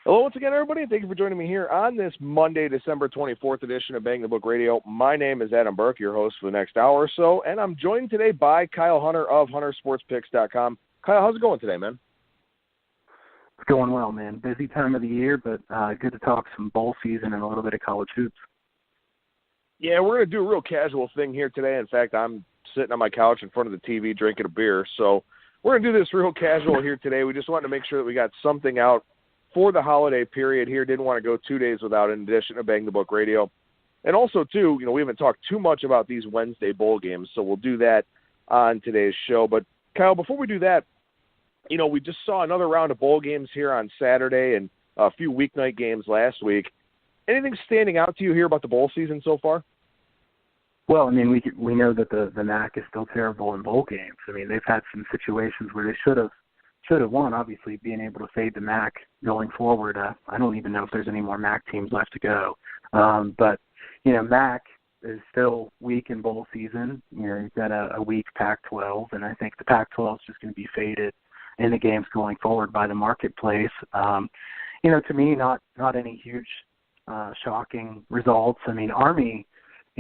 Hello once again, everybody, and thank you for joining me here on this Monday, December 24th edition of Bang the Book Radio. My name is Adam Burke, your host for the next hour or so, and I'm joined today by Kyle Hunter of HunterSportsPicks.com. Kyle, how's it going today, man? It's going well, man. Busy time of the year, but good to talk some bowl season and a little bit of college hoops. Yeah, we're going to do a real casual thing here today. In fact, I'm sitting on my couch in front of the TV drinking a beer, so we're going to do this real casual here today. We just wanted to make sure that we got something out for the holiday period here. Didn't want to go 2 days without an edition of Bang the Book Radio. And also, too, we haven't talked too much about these Wednesday bowl games, so we'll do that on today's show. But, Kyle, before we do that, we just saw another round of bowl games here on Saturday and a few weeknight games last week. Anything standing out to you here about the bowl season so far? Well, I mean, we know that the MAC is still terrible in bowl games. I mean, they've had some situations where they should have won, obviously, being able to fade the MAC going forward. I don't even know if there's any more MAC teams left to go. But, MAC is still weak in bowl season. You've got a weak Pac-12, and I think the Pac-12 is just going to be faded in the games going forward by the marketplace. To me, not any huge shocking results. I mean, Army,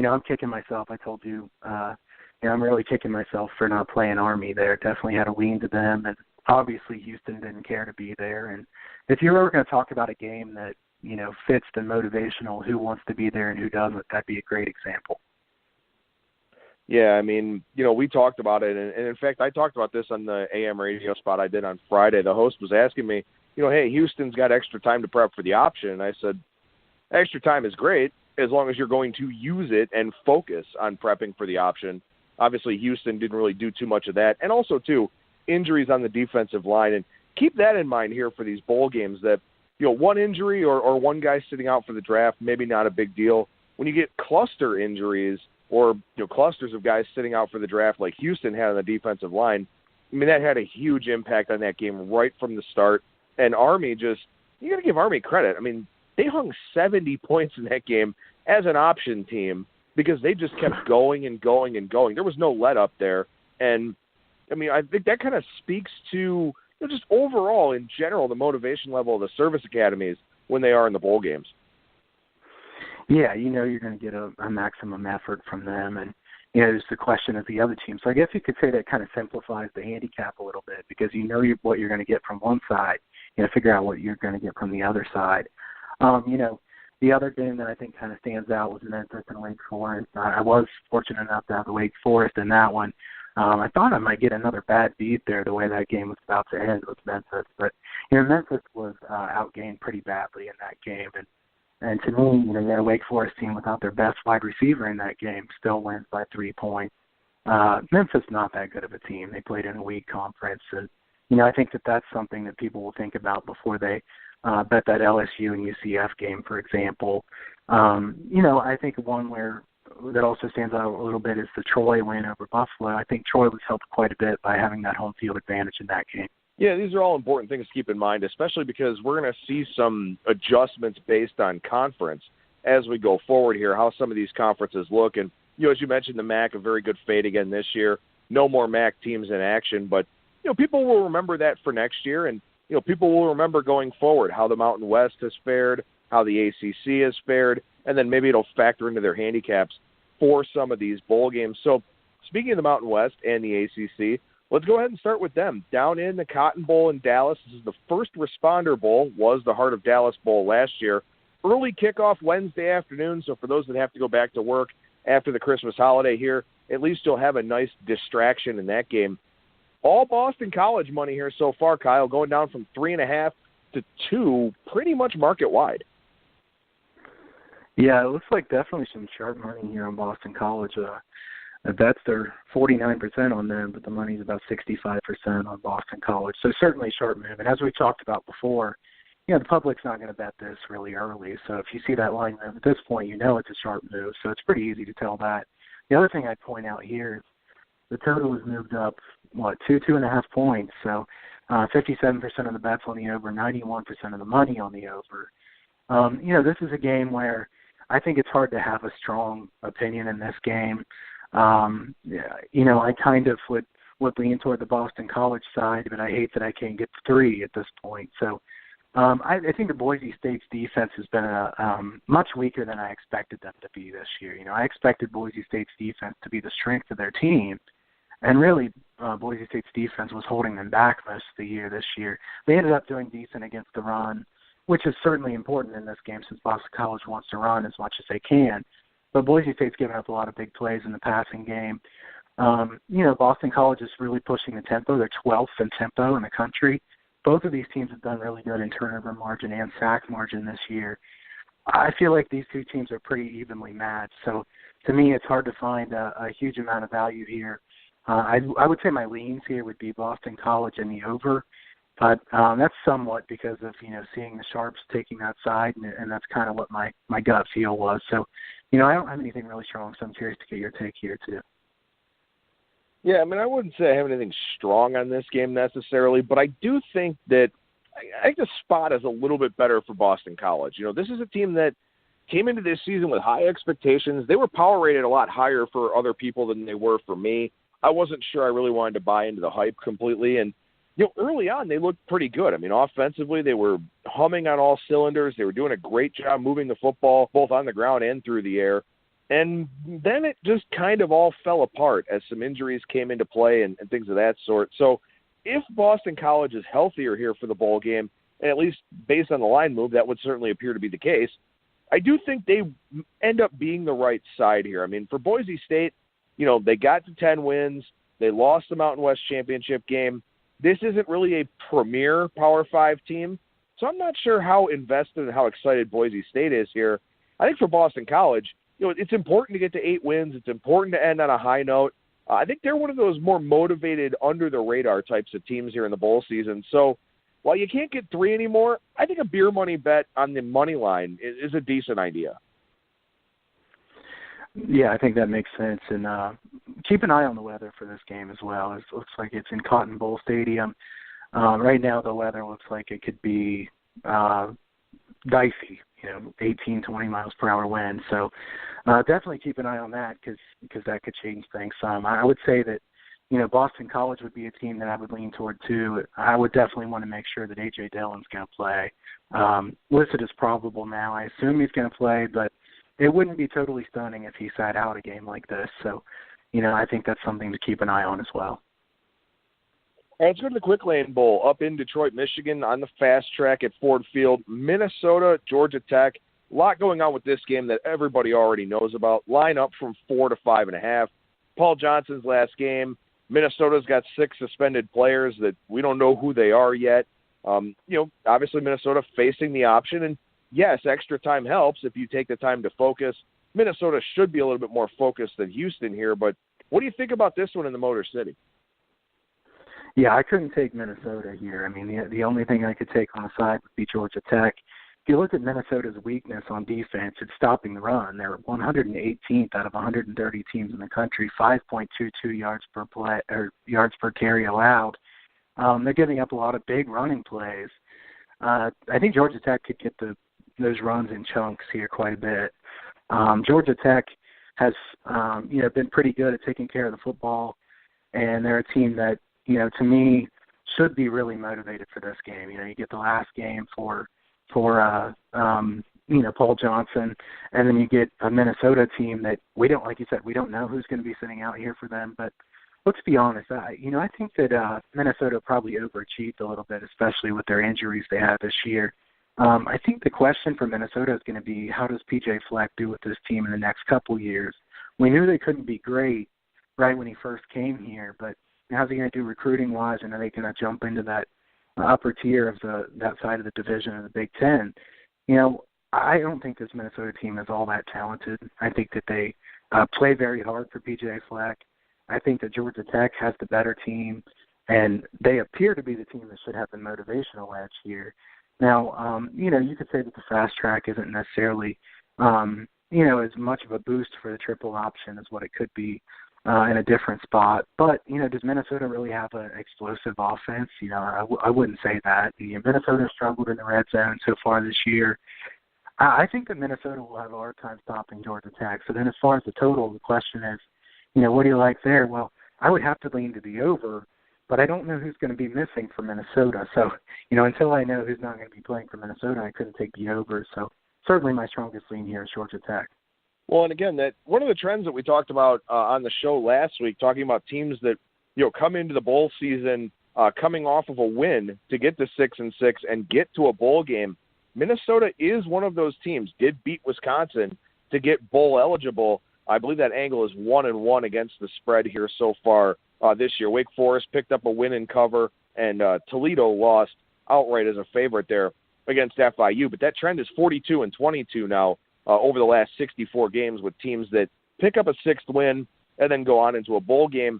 I'm kicking myself. I told you, I'm really kicking myself for not playing Army there. Definitely had a lean to them, and obviously Houston didn't care to be there. And if you're ever going to talk about a game that, fits the motivational, who wants to be there and who doesn't, that'd be a great example. Yeah, I mean, we talked about it, and in fact, I talked about this on the AM radio spot I did on Friday. The host was asking me, hey, Houston's got extra time to prep for the option. And I said, extra time is great as long as you're going to use it and focus on prepping for the option. Obviously, Houston didn't really do too much of that. And also, too, injuries on the defensive line. And keep that in mind here for these bowl games that, one injury or one guy sitting out for the draft, maybe not a big deal. When you get cluster injuries or, clusters of guys sitting out for the draft like Houston had on the defensive line, I mean, that had a huge impact on that game right from the start. And Army you got to give Army credit. I mean, they hung 70 points in that game as an option team because they just kept going and going and going. There was no let up there. And, I mean, I think that kind of speaks to just overall, in general, the motivation level of the service academies when they are in the bowl games. Yeah, you're going to get a maximum effort from them. And, there's the question of the other team. So I guess you could say that kind of simplifies the handicap a little bit because what you're going to get from one side, figure out what you're going to get from the other side. The other game that I think kind of stands out was Memphis and Wake Forest. I was fortunate enough to have the Wake Forest in that one. I thought I might get another bad beat there the way that game was about to end with Memphis. But, Memphis was outgained pretty badly in that game. And to me, that Wake Forest team without their best wide receiver in that game still wins by 3 points. Memphis not that good of a team. They played in a weak conference. And, I think that's something that people will think about before they bet that LSU and UCF game, for example. I think one that also stands out a little bit is the Troy win over Buffalo. I think Troy was helped quite a bit by having that home field advantage in that game. Yeah, these are all important things to keep in mind, especially because we're going to see some adjustments based on conference as we go forward here, how some of these conferences look. And, as you mentioned, the MAC, a very good fade again this year. No more MAC teams in action, but, people will remember that for next year. And, people will remember going forward how the Mountain West has fared, how the ACC has fared, and then maybe it'll factor into their handicaps for some of these bowl games. So speaking of the Mountain West and the ACC, let's go ahead and start with them. Down in the Cotton Bowl in Dallas, this is the First Responder Bowl, was the Heart of Dallas Bowl last year. Early kickoff Wednesday afternoon, so for those that have to go back to work after the Christmas holiday here, at least you'll have a nice distraction in that game. All Boston College money here so far, Kyle, going down from 3.5 to 2, pretty much market wide. Yeah, it looks like definitely some sharp money here on Boston College. The bets are 49% on them, but the money's about 65% on Boston College. So certainly a sharp move. And as we talked about before, the public's not going to bet this really early. So if you see that line move at this point, it's a sharp move. So it's pretty easy to tell that. The other thing I'd point out here is the total has moved up, 2.5 points. So 57% of the bets on the over, 91% of the money on the over. This is a game where I think it's hard to have a strong opinion in this game. I kind of would lean toward the Boston College side, but I hate that I can't get 3 at this point. So I think the Boise State's defense has been much weaker than I expected them to be this year. I expected Boise State's defense to be the strength of their team, and really Boise State's defense was holding them back most of the year this year. They ended up doing decent against the run, which is certainly important in this game since Boston College wants to run as much as they can. But Boise State's given up a lot of big plays in the passing game. Boston College is really pushing the tempo. They're 12th in tempo in the country. Both of these teams have done really good in turnover margin and sack margin this year. I feel like these two teams are pretty evenly matched. So to me, it's hard to find a huge amount of value here. I would say my leans here would be Boston College and the over, but that's somewhat because of seeing the Sharps taking that side, and that's kind of what my gut feel was. So I don't have anything really strong, so I'm curious to get your take here too. Yeah, I wouldn't say I have anything strong on this game necessarily, but I do think that I think the spot is a little bit better for Boston College. This is a team that came into this season with high expectations. They were power rated a lot higher for other people than they were for me. I wasn't sure I really wanted to buy into the hype completely, and early on they looked pretty good. Offensively they were humming on all cylinders. They were doing a great job moving the football both on the ground and through the air. And then it just kind of all fell apart as some injuries came into play and things of that sort. So if Boston College is healthier here for the bowl game, and at least based on the line move, that would certainly appear to be the case, I do think they end up being the right side here. For Boise State, they got to 10 wins. They lost the Mountain West Championship game. This isn't really a premier Power 5 team, so I'm not sure how invested and how excited Boise State is here. I think for Boston College, it's important to get to 8 wins. It's important to end on a high note. I think they're one of those more motivated, under-the-radar types of teams here in the bowl season. So while you can't get 3 anymore, I think a beer money bet on the money line is a decent idea. Yeah, I think that makes sense. And keep an eye on the weather for this game as well. It looks like it's in Cotton Bowl Stadium. Right now the weather looks like it could be dicey, 18, 20 miles per hour wind. So definitely keep an eye on that because that could change things some. I would say that, Boston College would be a team that I would lean toward too. I would definitely want to make sure that A.J. Dillon's going to play. Listed as probable now. I assume he's going to play, but it wouldn't be totally stunning if he sat out a game like this. So, I think that's something to keep an eye on as well. All right, let's go to the Quick Lane Bowl up in Detroit, Michigan on the fast track at Ford Field. Minnesota, Georgia Tech. A lot going on with this game that everybody already knows about. Line up from 4 to 5.5. Paul Johnson's last game. Minnesota's got 6 suspended players that we don't know who they are yet. Obviously Minnesota facing the option. And, yes, extra time helps if you take the time to focus. Minnesota should be a little bit more focused than Houston here. But what do you think about this one in the Motor City? Yeah, I couldn't take Minnesota here. The only thing I could take on the side would be Georgia Tech. If you look at Minnesota's weakness on defense, it's stopping the run. They're 118th out of 130 teams in the country, 5.22 yards per play or yards per carry allowed. They're giving up a lot of big running plays. I think Georgia Tech could get those runs in chunks here quite a bit. Georgia Tech has been pretty good at taking care of the football, and they're a team that to me should be really motivated for this game. You get the last game for Paul Johnson, and then you get a Minnesota team that we don't, like you said, we don't know who's going to be sitting out here for them. But let's be honest, I think that Minnesota probably overachieved a little bit, especially with their injuries they had this year. I think the question for Minnesota is going to be, how does P.J. Fleck do with this team in the next couple years? We knew they couldn't be great right when he first came here, but how's he going to do recruiting-wise, and are they going to jump into that upper tier of that side of the division of the Big Ten? I don't think this Minnesota team is all that talented. I think that they play very hard for P.J. Fleck. I think that Georgia Tech has the better team, and they appear to be the team that should have the motivational edge here. Now, you could say that the fast track isn't necessarily, as much of a boost for the triple option as what it could be in a different spot. But, does Minnesota really have an explosive offense? I wouldn't say that. Minnesota struggled in the red zone so far this year. I think that Minnesota will have a hard time stopping Georgia Tech. So then as far as the total, the question is, what do you like there? Well, I would have to lean to the over, but I don't know who's going to be missing for Minnesota. So, until I know who's not going to be playing for Minnesota, I couldn't take the over. So certainly my strongest lean here is Georgia Tech. Well, and again, that one of the trends that we talked about on the show last week, talking about teams that come into the bowl season coming off of a win to get to 6-6 and get to a bowl game. Minnesota is one of those teams. Did beat Wisconsin to get bowl eligible. I believe that angle is 1-1 against the spread here so far this year. Wake Forest picked up a win and cover, and Toledo lost outright as a favorite there against FIU. But that trend is 42-22 now over the last 64 games with teams that pick up a sixth win and then go on into a bowl game.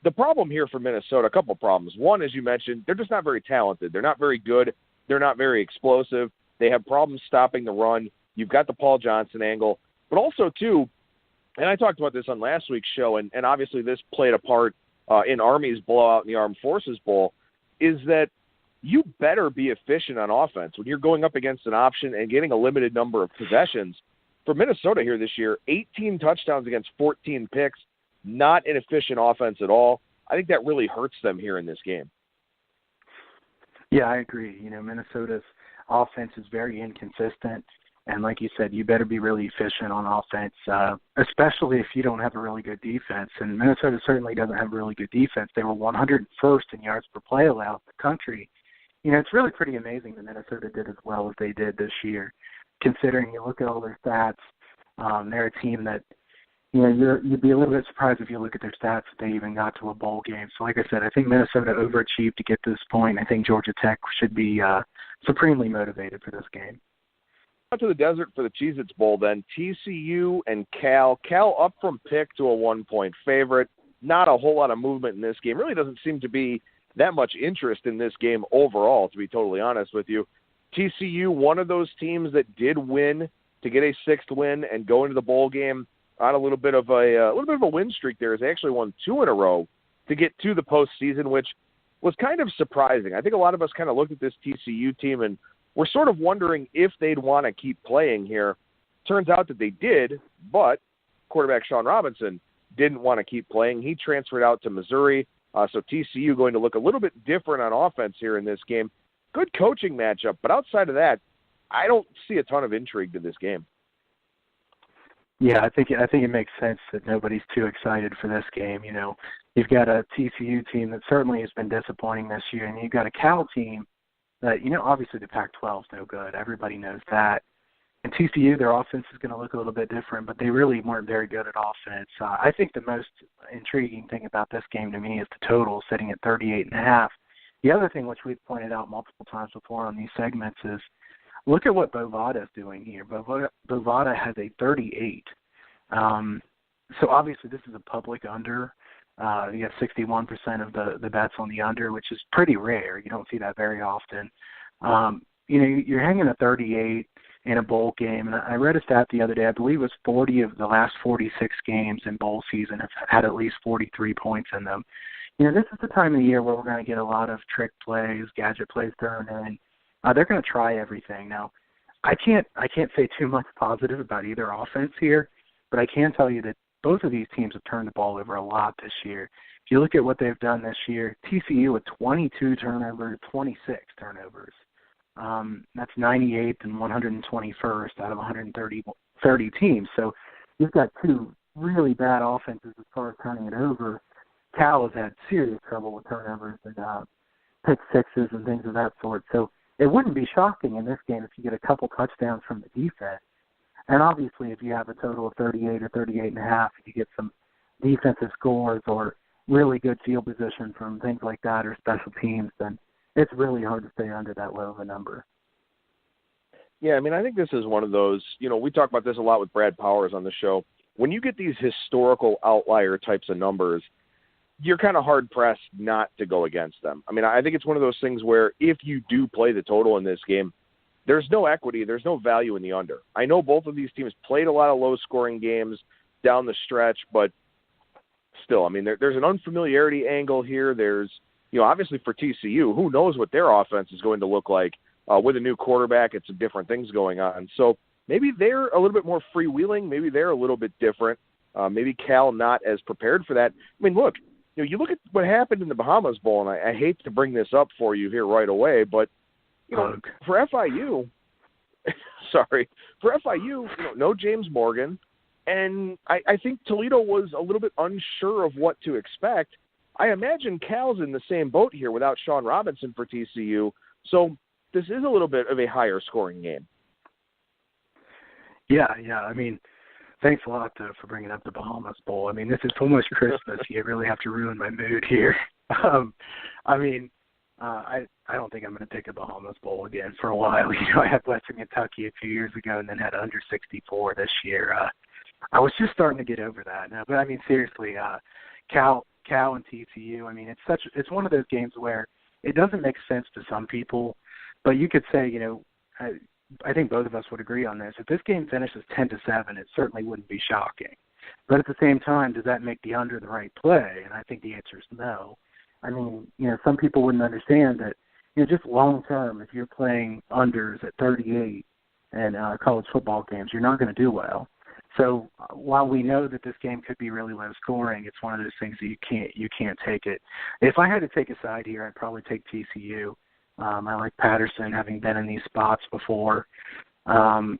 The problem here for Minnesota, a couple of problems. One, as you mentioned, they're just not very talented. They're not very good. They're not very explosive. They have problems stopping the run. You've got the Paul Johnson angle. But also, too, and I talked about this on last week's show, and obviously this played a part in Army's blowout in the Armed Forces Bowl, is that you better be efficient on offense. When you're going up against an option and getting a limited number of possessions, for Minnesota here this year, 18 touchdowns against 14 picks, not an efficient offense at all. I think that really hurts them here in this game. Yeah, I agree. Minnesota's offense is very inconsistent. And like you said, you better be really efficient on offense, especially if you don't have a really good defense. And Minnesota certainly doesn't have a really good defense. They were 101st in yards per play allowed in the country. It's really pretty amazing that Minnesota did as well as they did this year, considering you look at all their stats. They're a team that, you'd be a little bit surprised if you look at their stats that they even got to a bowl game. So like I said, I think Minnesota overachieved to get to this point. I think Georgia Tech should be supremely motivated for this game. Out to the desert for the Cheez-It Bowl then. TCU and Cal. Cal up from pick to a 1-point favorite. Not a whole lot of movement in this game. Really doesn't seem to be that much interest in this game overall, to be totally honest with you. TCU, one of those teams that did win to get a sixth win and go into the bowl game on a little bit of a win streak there. Has actually won 2 in a row to get to the postseason, which was kind of surprising. I think a lot of us kind of looked at this TCU team and we're sort of wondering if they'd want to keep playing here. Turns out that they did, but quarterback Sean Robinson didn't want to keep playing. He transferred out to Missouri, so TCU going to look a little bit different on offense here in this game. Good coaching matchup, but outside of that, I don't see a ton of intrigue to this game. Yeah, I think it makes sense that nobody's too excited for this game. You've got a TCU team that certainly has been disappointing this year, and you've got a Cal team that, obviously the Pac-12 is no good. Everybody knows that. And TCU, their offense is going to look a little bit different, but they really weren't very good at offense. I think the most intriguing thing about this game to me is the total sitting at 38.5. The other thing, which we've pointed out multiple times before on these segments, is look at what Bovada is doing here. Bovada has a 38. So obviously this is a public under. You have 61% of the bets on the under, which is pretty rare. You don't see that very often. You're hanging a 38 in a bowl game. And I read a stat the other day. I believe it was 40 of the last 46 games in bowl season have had at least 43 points in them. This is the time of the year where we're going to get a lot of trick plays, gadget plays thrown in. They're going to try everything. Now, I can't say too much positive about either offense here, but I can tell you that both of these teams have turned the ball over a lot this year. If you look at what they've done this year, TCU with 22 turnovers, 26 turnovers. That's 98th and 121st out of 130 teams. So you've got two really bad offenses as far as turning it over. Cal has had serious trouble with turnovers and pick sixes and things of that sort. So it wouldn't be shocking in this game if you get a couple touchdowns from the defense. And obviously, if you have a total of 38 or 38.5, if you get some defensive scores or really good field position from things like that or special teams, then it's really hard to stay under that low of a number. Yeah, I think this is one of those, we talk about this a lot with Brad Powers on the show. When you get these historical outlier types of numbers, you're kind of hard-pressed not to go against them. I think it's one of those things where if you do play the total in this game, there's no equity, there's no value in the under. I know both of these teams played a lot of low-scoring games down the stretch, but still, there's an unfamiliarity angle here. There's, obviously for TCU, who knows what their offense is going to look like with a new quarterback and some different things going on. So maybe they're a little bit more freewheeling. Maybe they're a little bit different. Maybe Cal not as prepared for that. Look, you look at what happened in the Bahamas Bowl, and I hate to bring this up for you here right away, but for FIU, no James Morgan, and I think Toledo was a little bit unsure of what to expect. I imagine Cal's in the same boat here without Sean Robinson for TCU, so this is a little bit of a higher scoring game. Yeah. I mean, thanks a lot for bringing up the Bahamas Bowl. I mean, this is almost Christmas. You really have to ruin my mood here. I don't think I'm going to pick a Bahamas Bowl again for a while. I had Western Kentucky a few years ago and then had under 64 this year. I was just starting to get over that now. But, I mean, seriously, Cal and TCU, I mean, it's one of those games where it doesn't make sense to some people, but you could say, I think both of us would agree on this. If this game finishes 10-7, it certainly wouldn't be shocking. But at the same time, does that make the under the right play? And I think the answer is no. I mean, some people wouldn't understand that, just long term, if you're playing unders at 38 in college football games, you're not going to do well. So while we know that this game could be really low scoring, it's one of those things that you can't take it. If I had to take a side here, I'd probably take TCU. I like Patterson, having been in these spots before, and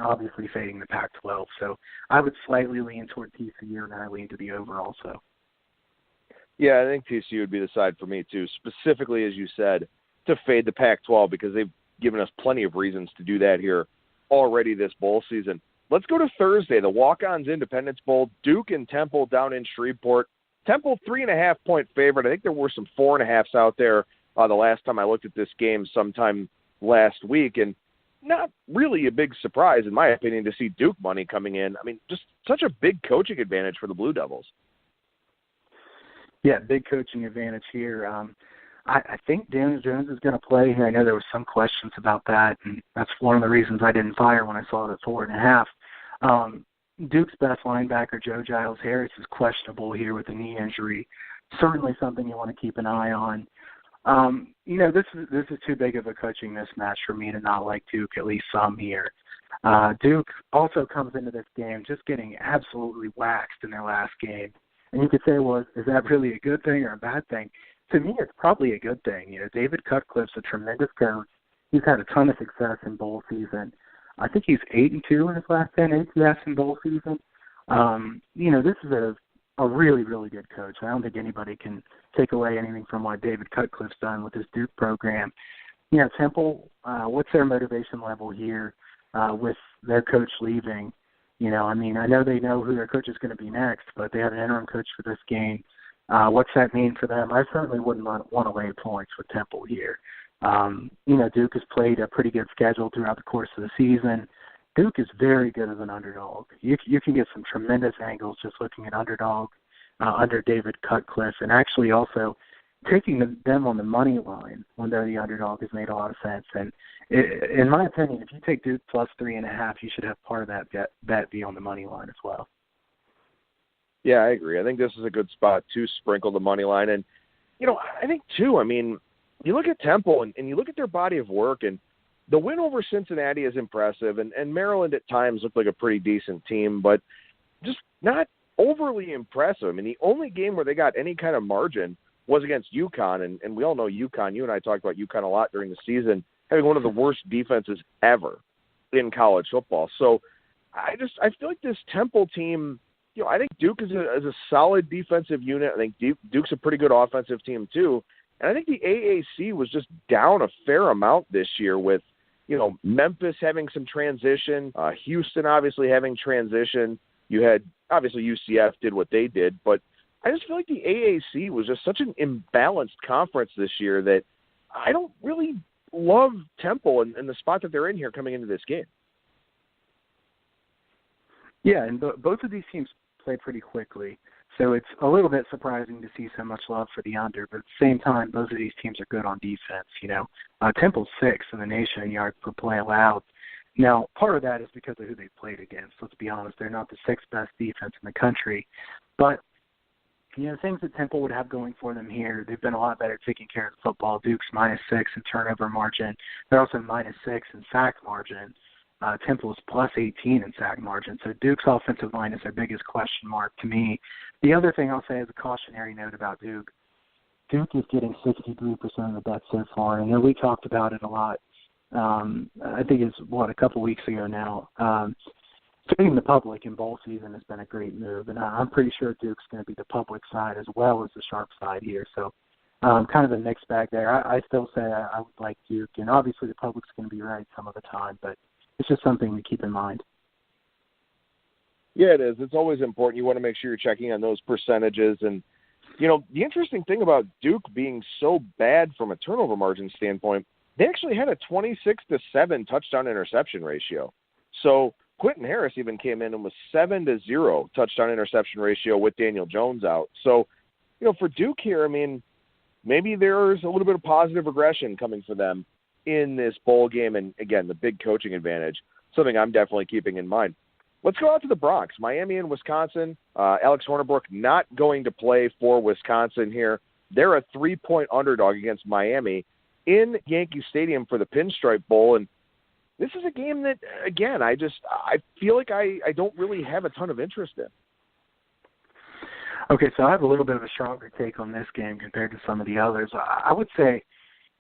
obviously fading the Pac-12. So I would slightly lean toward TCU, and I lean to the over also. Yeah, I think TCU would be the side for me too, specifically, as you said, to fade the Pac-12 because they've given us plenty of reasons to do that here already this bowl season. Let's go to Thursday, the Walk-Ons Independence Bowl, Duke and Temple down in Shreveport. Temple 3.5-point favorite. I think there were some 4.5s out there the last time I looked at this game sometime last week, and not really a big surprise, in my opinion, to see Duke money coming in. I mean, just such a big coaching advantage for the Blue Devils. Yeah, big coaching advantage here. I think Daniel Jones is going to play here. I know there was some questions about that, and that's one of the reasons I didn't fire when I saw it at 4.5. Duke's best linebacker, Joe Giles Harris, is questionable here with a knee injury. Certainly something you want to keep an eye on. This is too big of a coaching mismatch for me to not like Duke, at least some here. Duke also comes into this game just getting absolutely waxed in their last game. And you could say, well, is that really a good thing or a bad thing? To me, it's probably a good thing. David Cutcliffe's a tremendous coach. He's had a ton of success in bowl season. I think he's 8-2 in his last 10 ATS in bowl season. This is a really, really good coach. I don't think anybody can take away anything from what David Cutcliffe's done with his Duke program. Temple, what's their motivation level here with their coach leaving? I know they know who their coach is going to be next, but they have an interim coach for this game. What's that mean for them? I certainly wouldn't want to lay points with Temple here. Duke has played a pretty good schedule throughout the course of the season. Duke is very good as an underdog. You can get some tremendous angles just looking at underdog under David Cutcliffe, and actually also taking them on the money line when they're the underdog has made a lot of sense. And in my opinion, if you take Duke plus 3.5, you should have part of that bet be on the money line as well. Yeah, I agree. I think this is a good spot to sprinkle the money line. And, I think, too, you look at Temple and you look at their body of work, and the win over Cincinnati is impressive, and Maryland at times looked like a pretty decent team, but just not overly impressive. The only game where they got any kind of margin was against UConn, and we all know UConn. You and I talked about UConn a lot during the season, having one of the worst defenses ever in college football. So I feel like this Temple team, I think Duke is a solid defensive unit. I think Duke's a pretty good offensive team too. And I think the AAC was just down a fair amount this year with, Memphis having some transition, Houston obviously having transition. You had, obviously, UCF did what they did, but I just feel like the AAC was just such an imbalanced conference this year that I don't really love Temple and the spot that they're in here coming into this game. Yeah, and both of these teams play pretty quickly, so it's a little bit surprising to see so much love for the under, but at the same time, both of these teams are good on defense. Temple's 6th in the nation in yards per play allowed. Now, part of that is because of who they played against. Let's be honest, they're not the 6th best defense in the country, but things that Temple would have going for them here, they've been a lot better taking care of the football. Duke's -6 in turnover margin. They're also -6 in sack margin. Temple is plus 18 in sack margin. So Duke's offensive line is their biggest question mark to me. The other thing I'll say is a cautionary note about Duke. Duke is getting 63% of the bets so far. I know we talked about it a lot. I think it's, a couple weeks ago now. Treating the public in bowl season has been a great move, and I'm pretty sure Duke's going to be the public side as well as the sharp side here. So kind of a mixed bag there. I still say I would like Duke, and obviously the public's going to be right some of the time, but it's just something to keep in mind. Yeah, it is. It's always important. You want to make sure you're checking on those percentages. And, the interesting thing about Duke being so bad from a turnover margin standpoint, they actually had a 26-7 touchdown interception ratio. So Quentin Harris even came in and was 7-0 touchdown interception ratio with Daniel Jones out. So, for Duke here, I mean, maybe there's a little bit of positive regression coming for them in this bowl game. And again, the big coaching advantage, something I'm definitely keeping in mind. Let's go out to the Bronx, Miami and Wisconsin. Alex Hornibrook not going to play for Wisconsin here. They're a 3-point underdog against Miami in Yankee Stadium for the Pinstripe Bowl. And this is a game that, again, I feel like I don't really have a ton of interest in. Okay, so I have a little bit of a stronger take on this game compared to some of the others. I would say,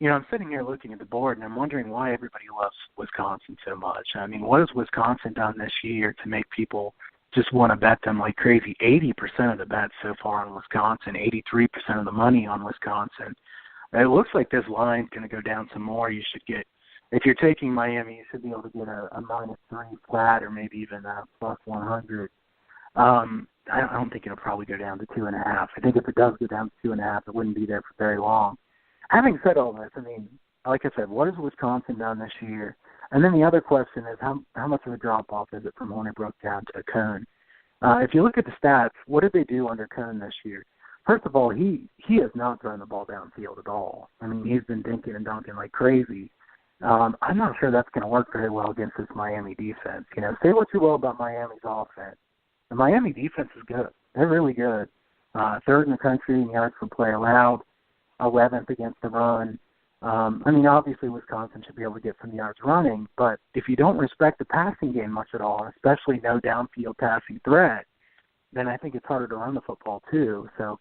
I'm sitting here looking at the board, and I'm wondering why everybody loves Wisconsin so much. I mean, what has Wisconsin done this year to make people just want to bet them like crazy? 80% of the bets so far on Wisconsin, 83% of the money on Wisconsin. It looks like this line's going to go down some more. You should get, if you're taking Miami, you should be able to get a -3 flat or maybe even a +100. I don't think it'll probably go down to 2.5. I think if it does go down to 2.5, it wouldn't be there for very long. Having said all this, I mean, like I said, what has Wisconsin done this year? And then the other question is how much of a drop-off is it from Hornibrook down to Cohn? If you look at the stats, what did they do under Cohn this year? First of all, he has not thrown the ball downfield at all. I mean, he's been dinking and dunking like crazy. I'm not sure that's going to work very well against this Miami defense. Say what you will about Miami's offense. The Miami defense is good. They're really good. Third in the country in yards per play allowed, 11th against the run. I mean, obviously Wisconsin should be able to get some yards running, but if you don't respect the passing game much at all, especially no downfield passing threat, then I think it's harder to run the football too. So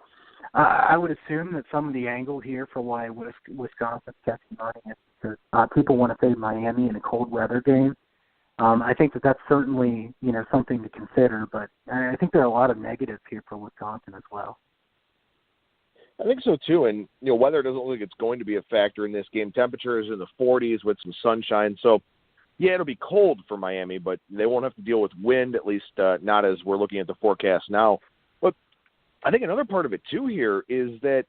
I would assume that some of the angle here for why Wisconsin's catching running is because people want to fade Miami in a cold weather game. I think that's certainly, something to consider, but I think there are a lot of negatives here for Wisconsin as well. I think so too, and weather doesn't look like it's going to be a factor in this game. Temperature is in the 40s with some sunshine, so yeah, it'll be cold for Miami, but they won't have to deal with wind, at least not as we're looking at the forecast now. But I think another part of it too here is that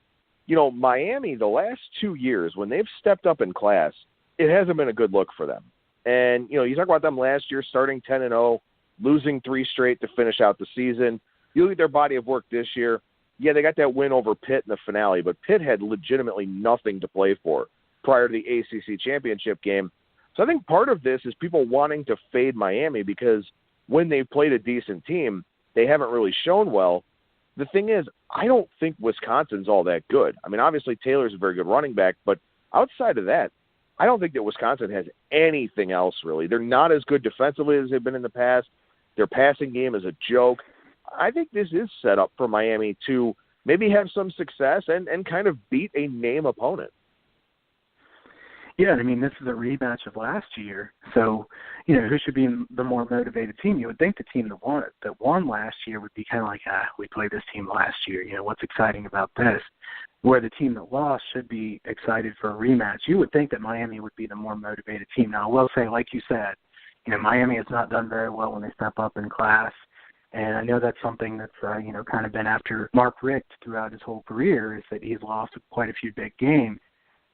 Miami the last 2 years when they've stepped up in class, it hasn't been a good look for them. And you talk about them last year starting 10-0, losing 3 straight to finish out the season. You look at their body of work this year. Yeah, they got that win over Pitt in the finale, but Pitt had legitimately nothing to play for prior to the ACC championship game. So I think part of this is people wanting to fade Miami because when they've played a decent team, they haven't really shown well. The thing is, I don't think Wisconsin's all that good. I mean, obviously Taylor's a very good running back, but outside of that, I don't think that Wisconsin has anything else really. They're not as good defensively as they've been in the past. Their passing game is a joke. I think this is set up for Miami to maybe have some success and kind of beat a name opponent. Yeah, I mean, this is a rematch of last year. So, who should be the more motivated team? You would think the team that won last year would be kind of like, we played this team last year. What's exciting about this? Where the team that lost should be excited for a rematch. You would think that Miami would be the more motivated team. Now, I will say, like you said, Miami has not done very well when they step up in class. And I know that's something that's, kind of been after Mark Richt throughout his whole career, is that he's lost quite a few big games.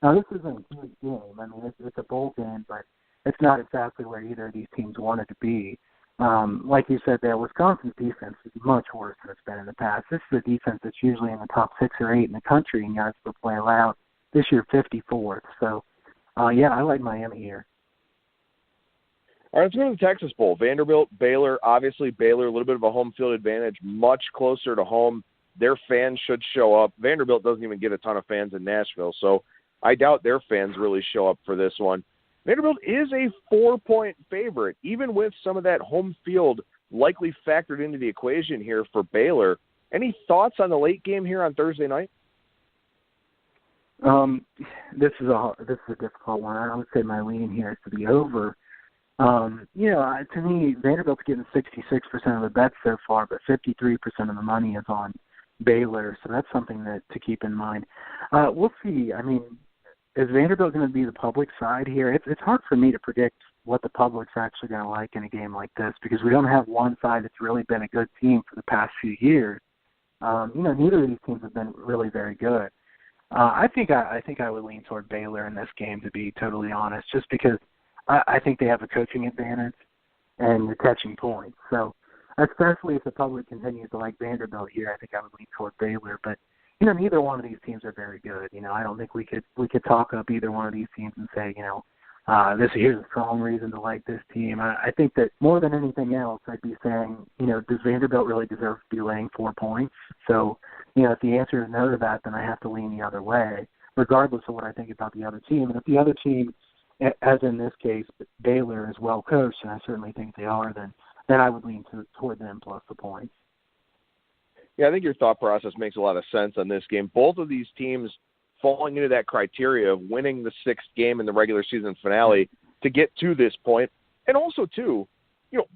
Now, this isn't a huge game. I mean, it's a bowl game, but it's not exactly where either of these teams wanted to be. Like you said there, Wisconsin's defense is much worse than it's been in the past. This is a defense that's usually in the top 6 or 8 in the country in yards per play allowed. This year, 54th. So, yeah, I like Miami here. All right, let's go to the Texas Bowl. Vanderbilt, Baylor. Obviously, Baylor, a little bit of a home field advantage, much closer to home. Their fans should show up. Vanderbilt doesn't even get a ton of fans in Nashville, so I doubt their fans really show up for this one. Vanderbilt is a 4-point favorite, even with some of that home field likely factored into the equation here for Baylor. Any thoughts on the late game here on Thursday night? This is a difficult one. I would say my lean here is to the over. To me, Vanderbilt's getting 66% of the bets so far, but 53% of the money is on Baylor, so that's something to keep in mind. We'll see. I mean, is Vanderbilt going to be the public side here? It's hard for me to predict what the public's actually going to like in a game like this because we don't have one side that's really been a good team for the past few years. Neither of these teams have been really very good. I think I would lean toward Baylor in this game, to be totally honest, just because I think they have a coaching advantage and the catching points. So especially if the public continues to like Vanderbilt here, I think I would lean toward Baylor. But neither one of these teams are very good. I don't think we could talk up either one of these teams and say, here's a strong reason to like this team. I think that more than anything else, I'd be saying, does Vanderbilt really deserve to be laying 4 points? So, if the answer is no to that, then I have to lean the other way, regardless of what I think about the other team. And if the other team, as in this case, Baylor is well coached, and I certainly think they are, then I would lean toward them plus the points. Yeah, I think your thought process makes a lot of sense on this game. Both of these teams falling into that criteria of winning the 6th game in the regular season finale to get to this point. And also, too,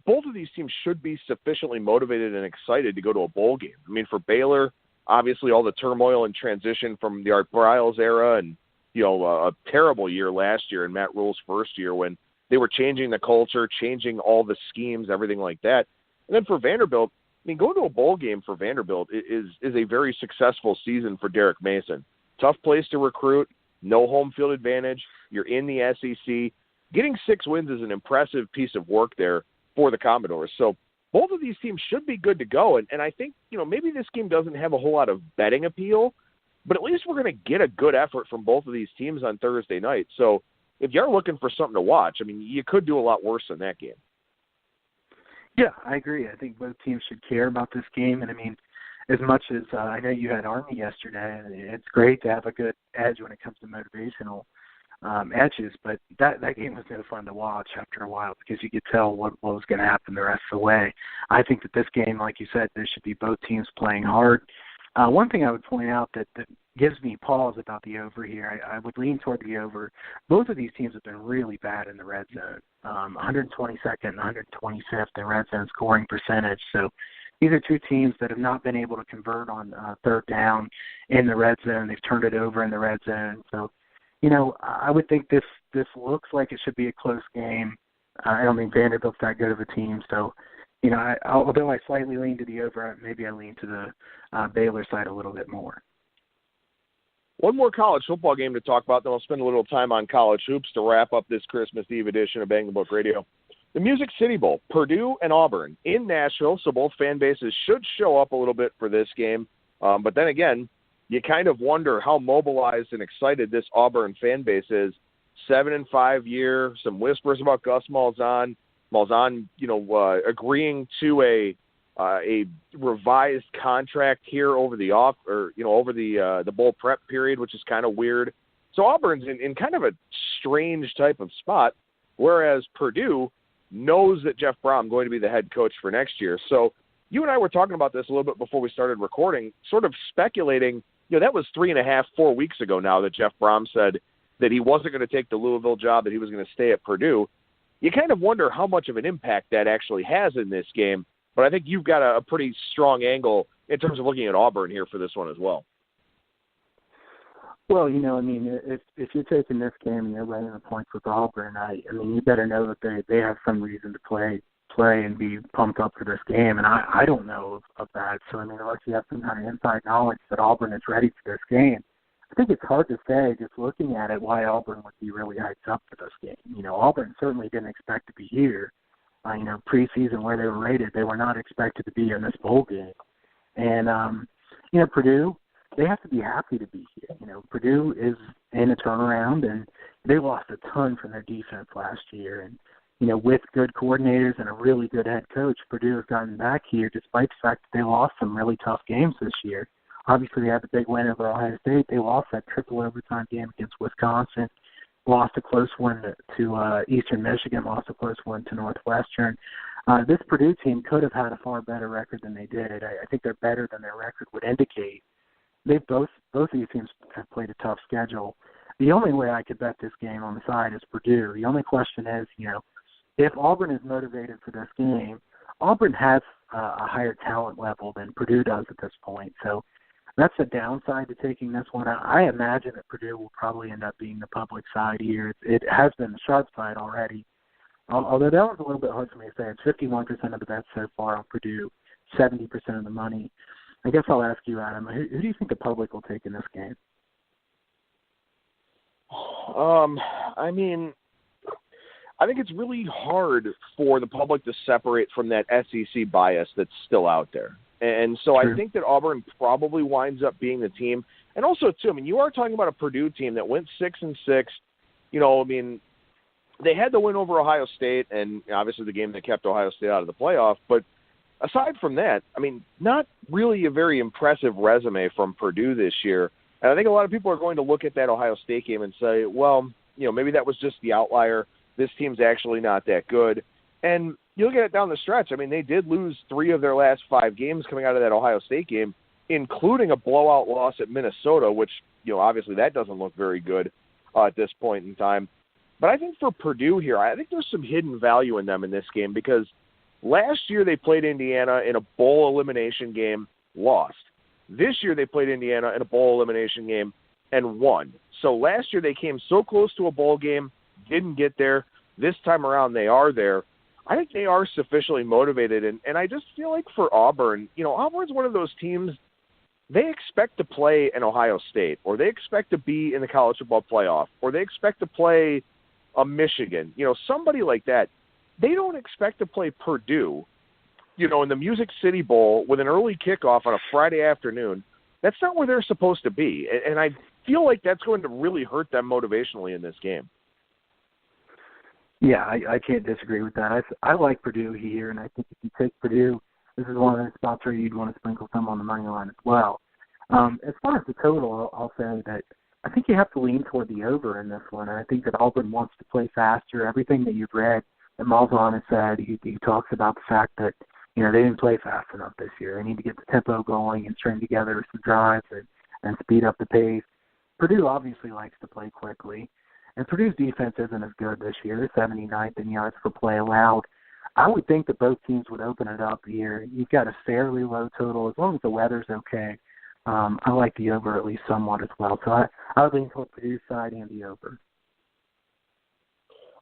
both of these teams should be sufficiently motivated and excited to go to a bowl game. I mean, for Baylor, obviously all the turmoil and transition from the Art Briles era and, a terrible year last year in Matt Rule's first year when they were changing the culture, changing all the schemes, everything like that. And then for Vanderbilt, I mean, going to a bowl game for Vanderbilt is a very successful season for Derek Mason. Tough place to recruit, no home field advantage. You're in the SEC. Getting 6 wins is an impressive piece of work there for the Commodores. So both of these teams should be good to go. And I think, maybe this game doesn't have a whole lot of betting appeal, but at least we're going to get a good effort from both of these teams on Thursday night. So if you're looking for something to watch, I mean, you could do a lot worse than that game. Yeah, I agree. I think both teams should care about this game. And, I mean, as much as I know you had Army yesterday, and it's great to have a good edge when it comes to motivational edges, but that game was no fun to watch after a while because you could tell what was going to happen the rest of the way. I think that this game, like you said, there should be both teams playing hard. One thing I would point out that gives me pause about the over here, I would lean toward the over. Both of these teams have been really bad in the red zone, 122nd and 125th in red zone scoring percentage. So these are two teams that have not been able to convert on third down in the red zone. They've turned it over in the red zone. So, I would think this looks like it should be a close game. I don't think Vanderbilt's that good of a team. So, although I slightly lean to the over, maybe I lean to the Baylor side a little bit more. One more college football game to talk about, then I'll spend a little time on college hoops to wrap up this Christmas Eve edition of Bang the Book Radio. The Music City Bowl, Purdue and Auburn in Nashville, so both fan bases should show up a little bit for this game. But then again, you kind of wonder how mobilized and excited this Auburn fan base is. 7-5 year, some whispers about Gus Malzahn. Malzahn, agreeing to a revised contract here over the over the bowl prep period, which is kind of weird. So Auburn's in kind of a strange type of spot, whereas Purdue knows that Jeff Brom is going to be the head coach for next year. So you and I were talking about this a little bit before we started recording, sort of speculating, that was 3.5-4 weeks ago now that Jeff Brom said that he wasn't going to take the Louisville job, that he was going to stay at Purdue. You kind of wonder how much of an impact that actually has in this game. But I think you've got a pretty strong angle in terms of looking at Auburn here for this one as well. Well, if you're taking this game and you're laying the points with Auburn, you better know that they have some reason to play and be pumped up for this game. And I don't know of that. So, unless you have some kind of inside knowledge that Auburn is ready for this game, I think it's hard to say, just looking at it, why Auburn would be really hyped up for this game. Auburn certainly didn't expect to be here. Preseason where they were rated, they were not expected to be in this bowl game. And, Purdue, they have to be happy to be here. Purdue is in a turnaround, and they lost a ton from their defense last year. And, with good coordinators and a really good head coach, Purdue has gotten back here despite the fact that they lost some really tough games this year. Obviously, they had the big win over Ohio State. They lost that triple overtime game against Wisconsin. lost a close one to Eastern Michigan, lost a close one to Northwestern. This Purdue team could have had a far better record than they did. I think they're better than their record would indicate. Both of these teams have played a tough schedule. The only way I could bet this game on the side is Purdue. The only question is, if Auburn is motivated for this game, Auburn has a higher talent level than Purdue does at this point. So that's the downside to taking this one. I imagine that Purdue will probably end up being the public side here. It has been the sharp side already. Although that was a little bit hard for me to say. It's 51% of the bets so far on Purdue, 70% of the money. I guess I'll ask you, Adam, who do you think the public will take in this game? I think it's really hard for the public to separate from that SEC bias that's still out there. And so True. I think that Auburn probably winds up being the team. And also, too, you are talking about a Purdue team that went 6-6. They had the win over Ohio State, and obviously the game that kept Ohio State out of the playoff. But aside from that, not really a very impressive resume from Purdue this year. And I think a lot of people are going to look at that Ohio State game and say, well, maybe that was just the outlier. This team's actually not that good. And you look at it down the stretch. They did lose 3 of their last 5 games coming out of that Ohio State game, including a blowout loss at Minnesota, which, obviously that doesn't look very good at this point in time. But I think for Purdue here, I think there's some hidden value in them in this game because last year they played Indiana in a bowl elimination game, lost. This year they played Indiana in a bowl elimination game and won. So last year they came so close to a bowl game, didn't get there. This time around they are there. I think they are sufficiently motivated. And I just feel like for Auburn, Auburn's one of those teams, they expect to play an Ohio State, or they expect to be in the college football playoff, or they expect to play a Michigan, somebody like that. They don't expect to play Purdue, in the Music City Bowl with an early kickoff on a Friday afternoon. That's not where they're supposed to be. And I feel like that's going to really hurt them motivationally in this game. Yeah, I can't disagree with that. I like Purdue here, and I think if you take Purdue, this is one of the spots where you'd want to sprinkle some on the money line as well. As far as the total, I'll say that I think you have to lean toward the over in this one. And I think that Auburn wants to play faster. Everything that you've read that Malzahn has said, he talks about the fact that, they didn't play fast enough this year. They need to get the tempo going and string together some drives and speed up the pace. Purdue obviously likes to play quickly. And Purdue's defense isn't as good this year. They're 79th in yards per play allowed. I would think that both teams would open it up here. You've got a fairly low total as long as the weather's okay. I like the over at least somewhat as well. So I would lean toward Purdue's side and the over.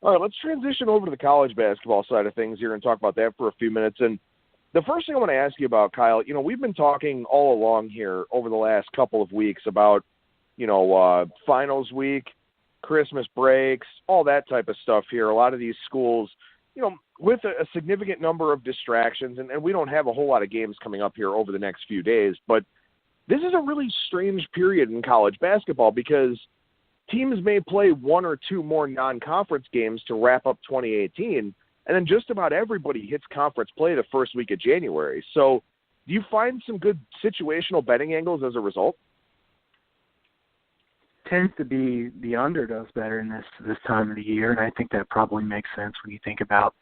All right, let's transition over to the college basketball side of things here and talk about that for a few minutes. And the first thing I want to ask you about, Kyle, we've been talking all along here over the last couple of weeks about, finals week, Christmas breaks, all that type of stuff here. A lot of these schools, with a significant number of distractions, and we don't have a whole lot of games coming up here over the next few days, but this is a really strange period in college basketball because teams may play 1 or 2 more non-conference games to wrap up 2018, and then just about everybody hits conference play the first week of January. So do you find some good situational betting angles as a result? Tends to be the under does better in this time of the year, and I think that probably makes sense when you think about,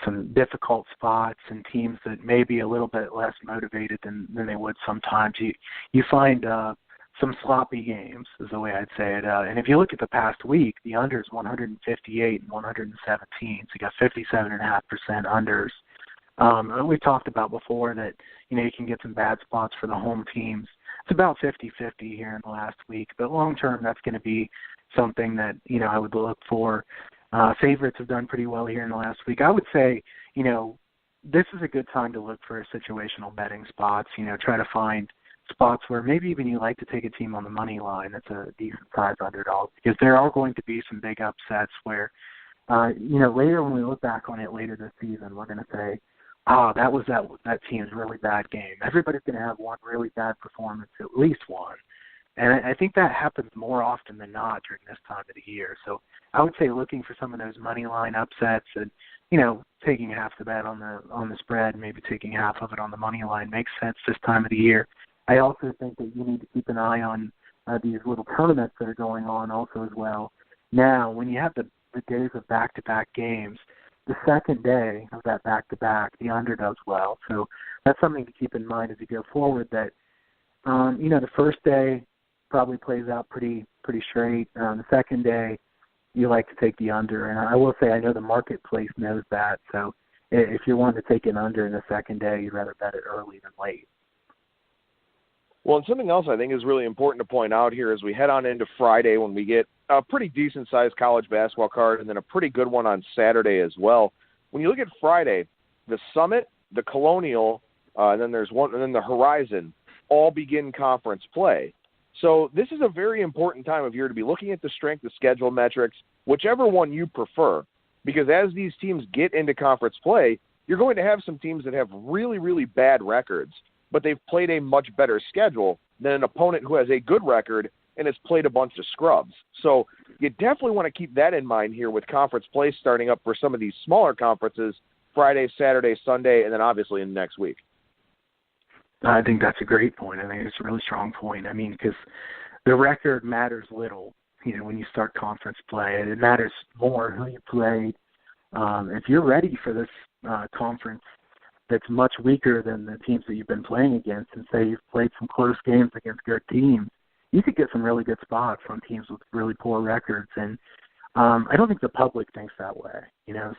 some difficult spots and teams that may be a little bit less motivated than they would sometimes. You find some sloppy games is the way I'd say it. And if you look at the past week, the under is 158 and 117, so you got 57.5% unders. We talked about before that, you can get some bad spots for the home teams. It's about 50-50 here in the last week, but long term, that's going to be something that, I would look for. Favorites have done pretty well here in the last week. I would say, this is a good time to look for situational betting spots, try to find spots where maybe even you like to take a team on the money line that's a decent size underdog, because there are going to be some big upsets where, later when we look back on it later this season, we're going to say, that was that team's really bad game. Everybody's going to have one really bad performance, at least one. And I think that happens more often than not during this time of the year. So I would say looking for some of those money line upsets and, taking half the bet on the spread, maybe taking half of it on the money line makes sense this time of the year. I also think that you need to keep an eye on these little tournaments that are going on also as well. Now, when you have the days of back-to-back games, the second day of that back-to-back, the under does well. So that's something to keep in mind as you go forward that, the first day probably plays out pretty straight. The second day, you like to take the under. And I will say I know the marketplace knows that. So if you're wanting to take an under in the second day, you'd rather bet it early than late. Well, and something else I think is really important to point out here as we head on into Friday when we get a pretty decent-sized college basketball card and then a pretty good one on Saturday as well. When you look at Friday, the Summit, the Colonial, and then there's one, and then the Horizon all begin conference play. So this is a very important time of year to be looking at the strength of schedule metrics, whichever one you prefer, because as these teams get into conference play, you're going to have some teams that have really, really bad records, but they've played a much better schedule than an opponent who has a good record and has played a bunch of scrubs. So you definitely want to keep that in mind here with conference play starting up for some of these smaller conferences Friday, Saturday, Sunday, and then obviously in next week. I think that's a great point. I think it's a really strong point. I mean, because the record matters little, when you start conference play. It matters more who you played. If you're ready for this conference that's much weaker than the teams that you've been playing against, and say you've played some close games against good teams, you could get some really good spots from teams with really poor records. And I don't think the public thinks that way,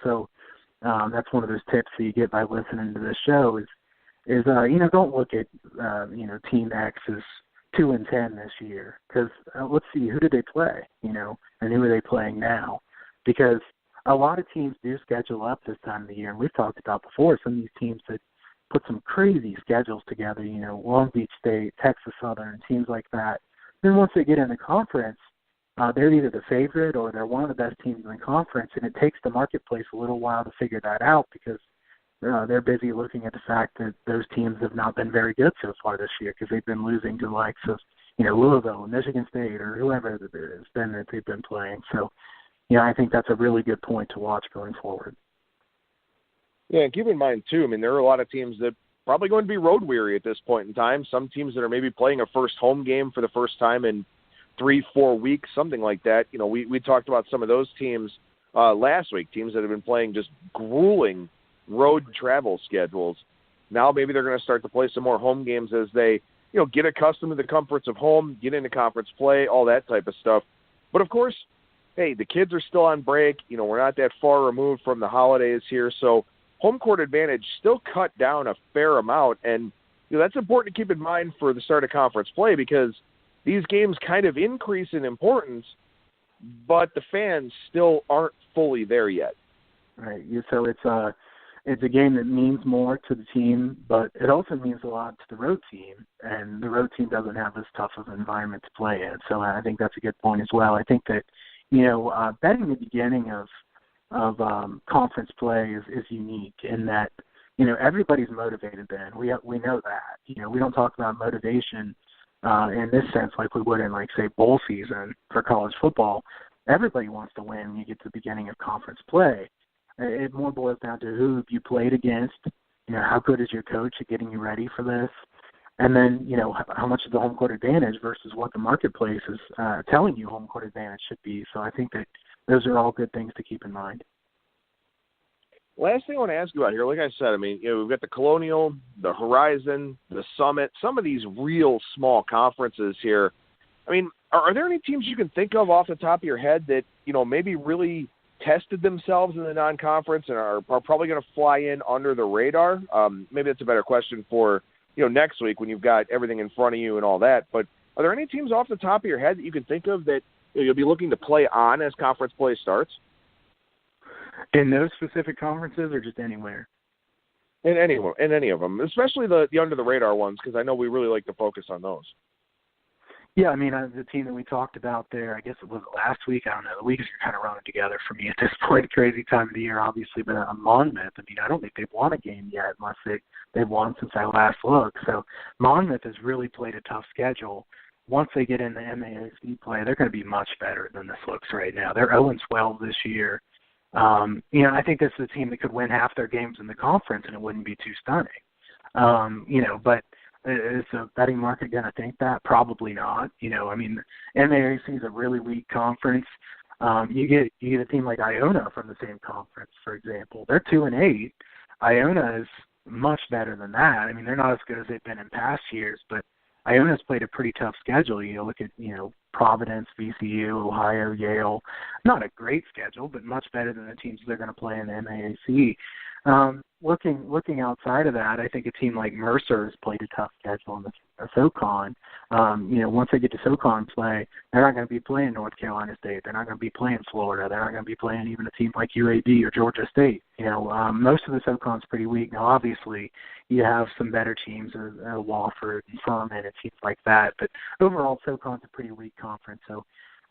So that's one of those tips that you get by listening to this show is don't look at, Team X is 2-10 this year because let's see, who did they play, and who are they playing now? Because a lot of teams do schedule up this time of the year, and we've talked about before some of these teams that put some crazy schedules together, Long Beach State, Texas Southern, teams like that. Then once they get in the conference, they're either the favorite or they're one of the best teams in the conference, and it takes the marketplace a little while to figure that out because they're busy looking at the fact that those teams have not been very good so far this year because they've been losing to the likes of, Louisville and Michigan State or whoever it is then that they've been playing. So, I think that's a really good point to watch going forward. Yeah, and keep in mind, too, there are a lot of teams that probably going to be road weary at this point in time. Some teams that are maybe playing a first home game for the first time in 3-4 weeks, something like that. We talked about some of those teams last week, teams that have been playing just grueling road travel schedules. Now maybe they're going to start to play some more home games as they, get accustomed to the comforts of home, get into conference play, all that type of stuff. But of course, hey, the kids are still on break. We're not that far removed from the holidays here, so home court advantage still cut down a fair amount, and that's important to keep in mind for the start of conference play because these games kind of increase in importance, but the fans still aren't fully there yet. Right. So it's a game that means more to the team, but it also means a lot to the road team, and the road team doesn't have as tough of an environment to play in. So I think that's a good point as well. I think that betting the beginning of conference play is unique in that everybody's motivated then. We know that. We don't talk about motivation in this sense like we would in say bowl season for college football. Everybody wants to win when you get to the beginning of conference play. It more boils down to who you played against, how good is your coach at getting you ready for this, and then, how much is the home court advantage versus what the marketplace is telling you home court advantage should be. So I think that those are all good things to keep in mind. Last thing I want to ask you about here, like I said, we've got the Colonial, the Horizon, the Summit, some of these real small conferences here. Are there any teams you can think of off the top of your head that, maybe really tested themselves in the non-conference and are probably going to fly in under the radar? Maybe that's a better question for, next week when you've got everything in front of you and all that. But are there any teams off the top of your head that you can think of that you'll be looking to play on as conference play starts? In those specific conferences or just anywhere? In any of them, especially the under the radar ones, because I know we really like to focus on those. Yeah, the team that we talked about there, I guess it was last week. I don't know. The weeks are kind of running together for me at this point. Crazy time of the year, obviously, but Monmouth, I don't think they've won a game yet unless they've won since I last looked. So Monmouth has really played a tough schedule. Once they get in the MAAC play, they're going to be much better than this looks right now. They're 0-12 this year. I think this is a team that could win half their games in the conference, and it wouldn't be too stunning. But is the betting market going to think that? Probably not. MAAC is a really weak conference. You get a team like Iona from the same conference, for example. They're 2-8. Iona is much better than that. I mean, they're not as good as they've been in past years, but Iona's played a pretty tough schedule. You look at, Providence, VCU, Ohio, Yale. Not a great schedule, but much better than the teams they're going to play in the MAAC. Looking outside of that, I think a team like Mercer has played a tough schedule in the SoCon. Once they get to SoCon play, they're not going to be playing North Carolina State. They're not going to be playing Florida. They're not going to be playing even a team like UAB or Georgia State. Most of the SoCon's pretty weak. Now, obviously, you have some better teams, Wofford and Furman and teams like that. But overall, SoCon's a pretty weak conference. So,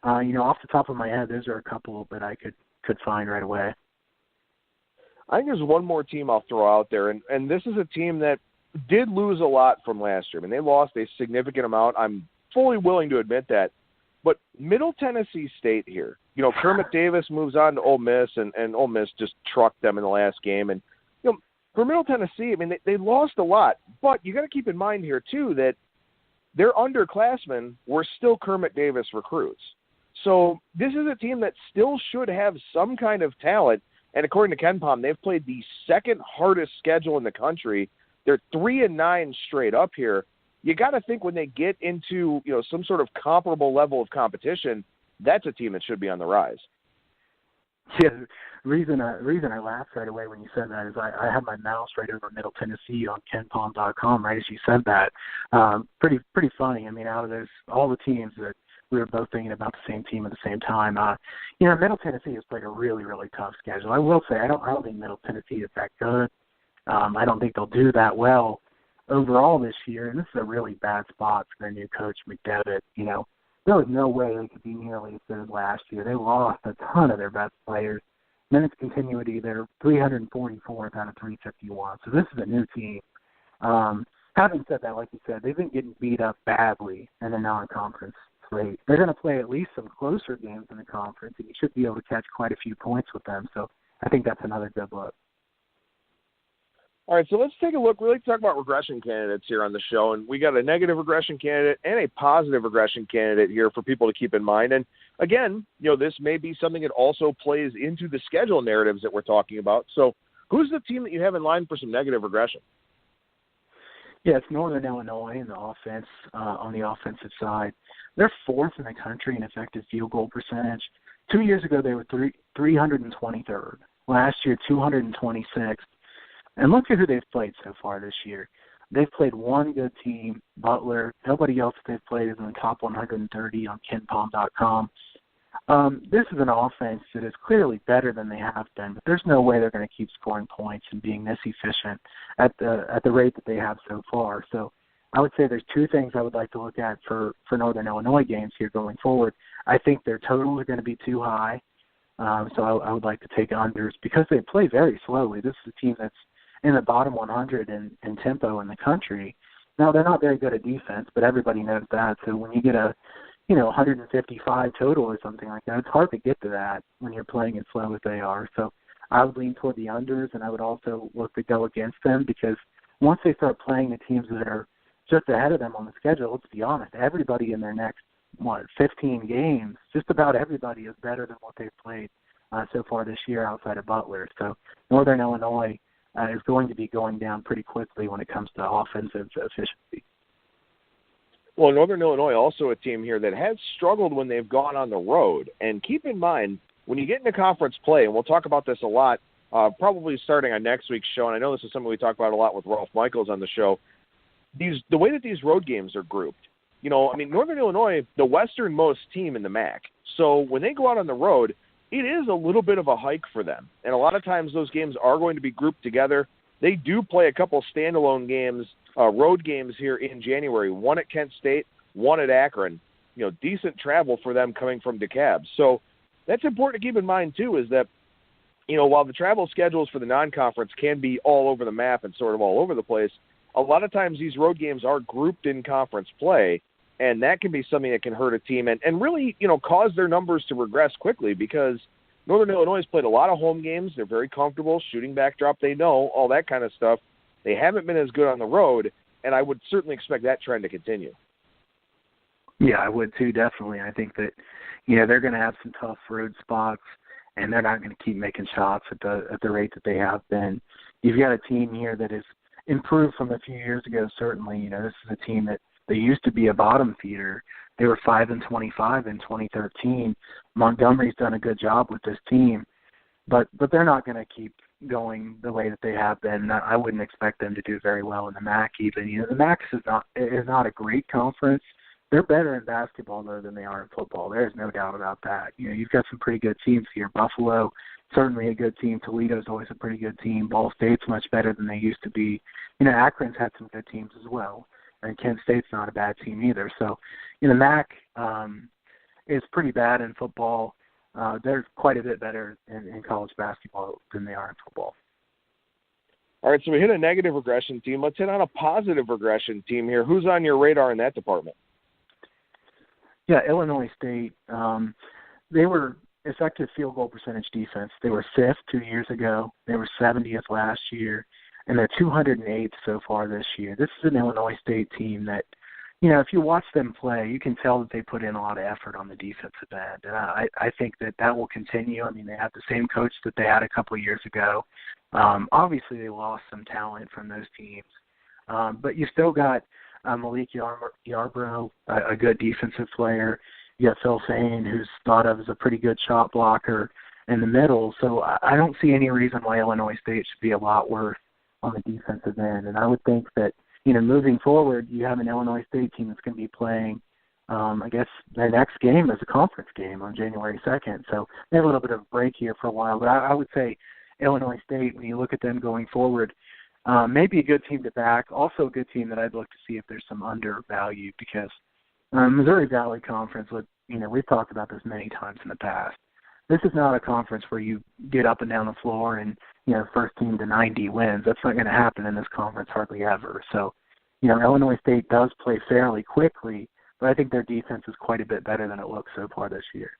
off the top of my head, those are a couple that I could find right away. I think there's one more team I'll throw out there, and this is a team that did lose a lot from last year. I mean, they lost a significant amount. I'm fully willing to admit that. But Middle Tennessee State here, Kermit Davis moves on to Ole Miss, and Ole Miss just trucked them in the last game. And, for Middle Tennessee, I mean, they lost a lot. But you got to keep in mind here, too, that their underclassmen were still Kermit Davis recruits. So this is a team that still should have some kind of talent. And according to KenPom, they've played the second hardest schedule in the country. They're 3-9 straight up here. You got to think when they get into some sort of comparable level of competition, that's a team that should be on the rise. Yeah, the reason I laughed right away when you said that is I had my mouse right over Middle Tennessee on KenPom.com right as you said that. Pretty funny. I mean, out of all the teams that we were both thinking about the same team at the same time. Middle Tennessee has played a really, really tough schedule. I will say I don't think Middle Tennessee is that good. I don't think they'll do that well overall this year, and this is a really bad spot for their new coach, McDevitt. There was no way they could be nearly as good as last year. They lost a ton of their best players. Minutes continuity, they're 344th out of 351. So this is a new team. Having said that, like you said, they've been getting beat up badly in the non-conference slate. They're going to play at least some closer games in the conference, and you should be able to catch quite a few points with them. So I think that's another good look. All right, so let's take a look. We like to talk about regression candidates here on the show, and we got a negative regression candidate and a positive regression candidate here for people to keep in mind. And again, this may be something that also plays into the schedule narratives that we're talking about. So who's the team that you have in line for some negative regression? Yeah, it's Northern Illinois in the offense, on the offensive side. They're fourth in the country in effective field goal percentage. 2 years ago, they were 323rd. Last year, 226th. And look at who they've played so far this year. They've played one good team, Butler. Nobody else they've played is in the top 130 on KenPom.com. This is an offense that is clearly better than they have been, but there's no way they're going to keep scoring points and being this efficient at the rate that they have so far. So I would say there's two things I would like to look at for Northern Illinois games here going forward. I think their totals are going to be too high, so I would like to take unders because they play very slowly. This is a team that's in the bottom 100 in tempo in the country. Now, they're not very good at defense, but everybody knows that. So when you get a 155 total or something like that, it's hard to get to that when you're playing as slow as they are. So I would lean toward the unders, and I would also look to go against them because once they start playing the teams that are just ahead of them on the schedule, let's be honest, everybody in their next, 15 games, just about everybody is better than what they've played so far this year outside of Butler. So Northern Illinois is going to be going down pretty quickly when it comes to offensive efficiency. Well, Northern Illinois also a team here that has struggled when they've gone on the road. And keep in mind, when you get into conference play, and we'll talk about this a lot, probably starting on next week's show, and I know this is something we talk about a lot with Rolf Michaels on the show, the way that these road games are grouped. Northern Illinois, the westernmost team in the MAC. So when they go out on the road, it is a little bit of a hike for them. And a lot of times those games are going to be grouped together. They do play a couple standalone games, road games here in January, one at Kent State, one at Akron. Decent travel for them coming from DeKalb. So that's important to keep in mind, too, is that, while the travel schedules for the non-conference can be all over the map and sort of all over the place, a lot of times these road games are grouped in conference play, and that can be something that can hurt a team and really, cause their numbers to regress quickly because Northern Illinois has played a lot of home games. They're very comfortable, shooting backdrop, they know, all that kind of stuff. They haven't been as good on the road, and I would certainly expect that trend to continue. Yeah, I would too, definitely. I think that, you know, they're going to have some tough road spots, and they're not going to keep making shots at the rate that they have been. You've got a team here that is improved from a few years ago, certainly. You know, this is a team that they used to be a bottom feeder. They were 5-25 in 2013. Montgomery's done a good job with this team, but they're not going to keep going the way that they have been. I wouldn't expect them to do very well in the MAC even. You know, the MAC is not a great conference. They're better in basketball, though, than they are in football. There's no doubt about that. You know, you've got some pretty good teams here. Buffalo, certainly a good team. Toledo's always a pretty good team. Ball State's much better than they used to be. You know, Akron's had some good teams as well. And Kent State's not a bad team either. So, you know, MAC is pretty bad in football. They're quite a bit better in college basketball than they are in football. All right, so we hit a negative regression team. Let's hit on a positive regression team here. Who's on your radar in that department? Yeah, Illinois State, they were effective field goal percentage defense. They were 5th 2 years ago. They were 70th last year, and they're 208th so far this year. This is an Illinois State team that, you know, if you watch them play, you can tell that they put in a lot of effort on the defensive end. And I think that will continue. I mean, they have the same coach that they had a couple of years ago. Obviously, they lost some talent from those teams. But you still got Malik Yarbrough, a good defensive player. You got Phil Fain, who's thought of as a pretty good shot blocker in the middle. So I don't see any reason why Illinois State should be a lot worse on the defensive end. And I would think that, you know, moving forward, you have an Illinois State team that's going to be playing, I guess, their next game is a conference game on January 2nd. So they have a little bit of a break here for a while. But I would say Illinois State, when you look at them going forward, maybe a good team to back. Also a good team that I'd look to see if there's some undervalue because Missouri Valley Conference, you know, we've talked about this many times in the past. This is not a conference where you get up and down the floor and, you know, first team to 90 wins. That's not going to happen in this conference hardly ever. So, you know, Illinois State does play fairly quickly, but I think their defense is quite a bit better than it looks so far this year.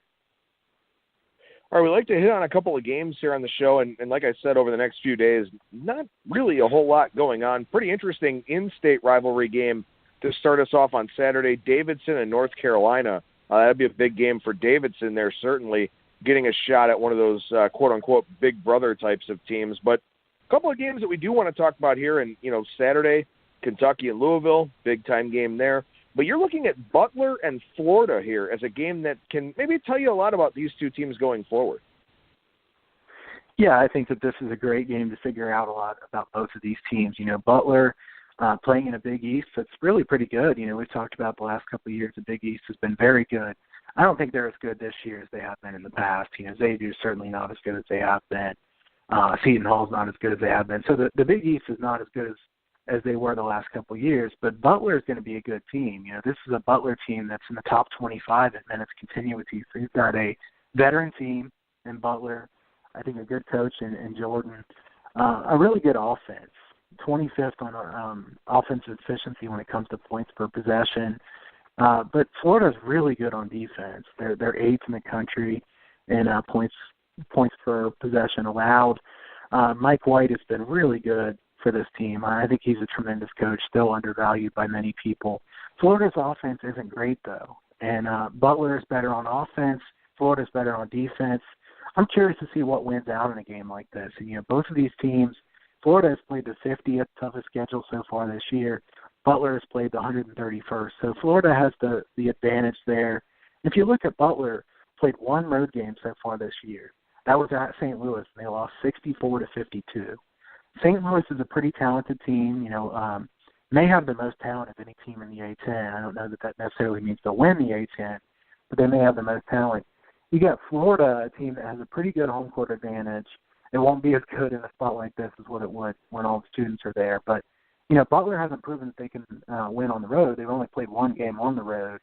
All right, we like to hit on a couple of games here on the show, and like I said, over the next few days, not really a whole lot going on. Pretty interesting in-state rivalry game to start us off on Saturday, Davidson and North Carolina. That'd be a big game for Davidson there, certainly getting a shot at one of those quote-unquote big brother types of teams. But a couple of games that we do want to talk about here, and, you know, Saturday, Kentucky and Louisville, big-time game there. But you're looking at Butler and Florida here as a game that can maybe tell you a lot about these two teams going forward. Yeah, I think that this is a great game to figure out a lot about both of these teams. You know, Butler playing in a Big East that's really pretty good. You know, we've talked about the last couple of years the Big East has been very good. I don't think they're as good this year as they have been in the past. You know, Xavier's certainly not as good as they have been. Seton Hall's not as good as they have been. So the Big East is not as good as they were the last couple of years, but Butler is going to be a good team. You know, this is a Butler team that's in the top 25 in minutes continuity. So you've got a veteran team in Butler, I think a good coach in Jordan, a really good offense, 25th on offensive efficiency when it comes to points per possession. But Florida's really good on defense. They're 8th in the country in points per possession allowed. Mike White has been really good for this team. I think he's a tremendous coach, still undervalued by many people. Florida's offense isn't great, though, and Butler is better on offense. Florida's better on defense. I'm curious to see what wins out in a game like this. And, you know, both of these teams, Florida has played the 50th toughest schedule so far this year. Butler has played the 131st. So Florida has the advantage there. If you look at Butler, played one road game so far this year. That was at St. Louis, and they lost 64-52. St. Louis is a pretty talented team. You know, may have the most talent of any team in the A-10. I don't know that necessarily means they'll win the A-10, but they may have the most talent. You got Florida, a team that has a pretty good home court advantage. It won't be as good in a spot like this as what it would when all the students are there. But, you know, Butler hasn't proven that they can win on the road. They've only played one game on the road.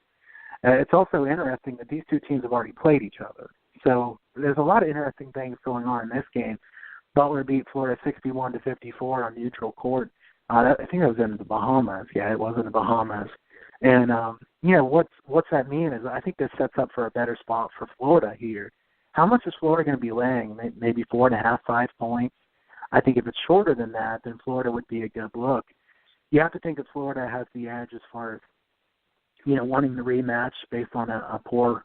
It's also interesting that these two teams have already played each other. So there's a lot of interesting things going on in this game. Butler beat Florida 61-54 on neutral court. I think it was in the Bahamas. Yeah, it was in the Bahamas. And, you know, what's that mean is I think this sets up for a better spot for Florida here. How much is Florida going to be laying? Maybe 4.5, 5 points. I think if it's shorter than that, then Florida would be a good look. You have to think that Florida has the edge as far as wanting the rematch based on a poor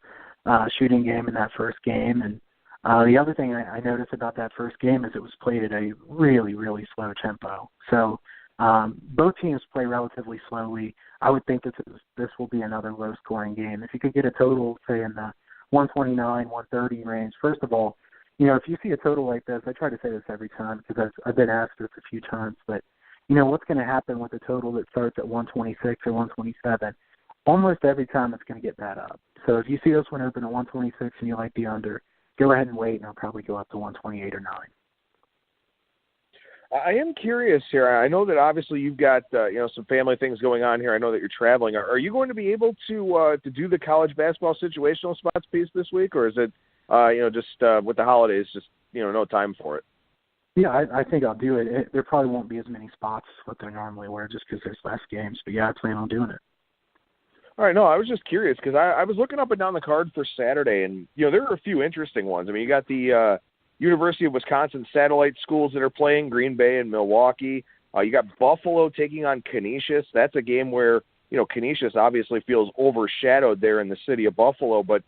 shooting game in that first game. And the other thing I noticed about that first game is it was played at a really, really slow tempo. So both teams play relatively slowly. I would think that this will be another low-scoring game. If you could get a total, say, in the 129, 130 range, first of all, if you see a total like this, I try to say this every time because I've been asked this a few times, but, what's going to happen with a total that starts at 126 or 127? Almost every time it's going to get that up. So if you see this one open at 126 and you like the under, go ahead and wait, and I'll probably go up to 128 or 9. I am curious here. I know that obviously you've got some family things going on here. I know that you're traveling. Are you going to be able to do the college basketball situational spots piece this week, or is it just with the holidays, just no time for it? Yeah, I think I'll do it. There probably won't be as many spots as what there normally were, just because there's less games. But yeah, I plan on doing it. All right, no, I was just curious because I was looking up and down the card for Saturday, and there are a few interesting ones. I mean, you got the University of Wisconsin satellite schools that are playing, Green Bay and Milwaukee. You got Buffalo taking on Canisius. That's a game where Canisius obviously feels overshadowed there in the city of Buffalo, but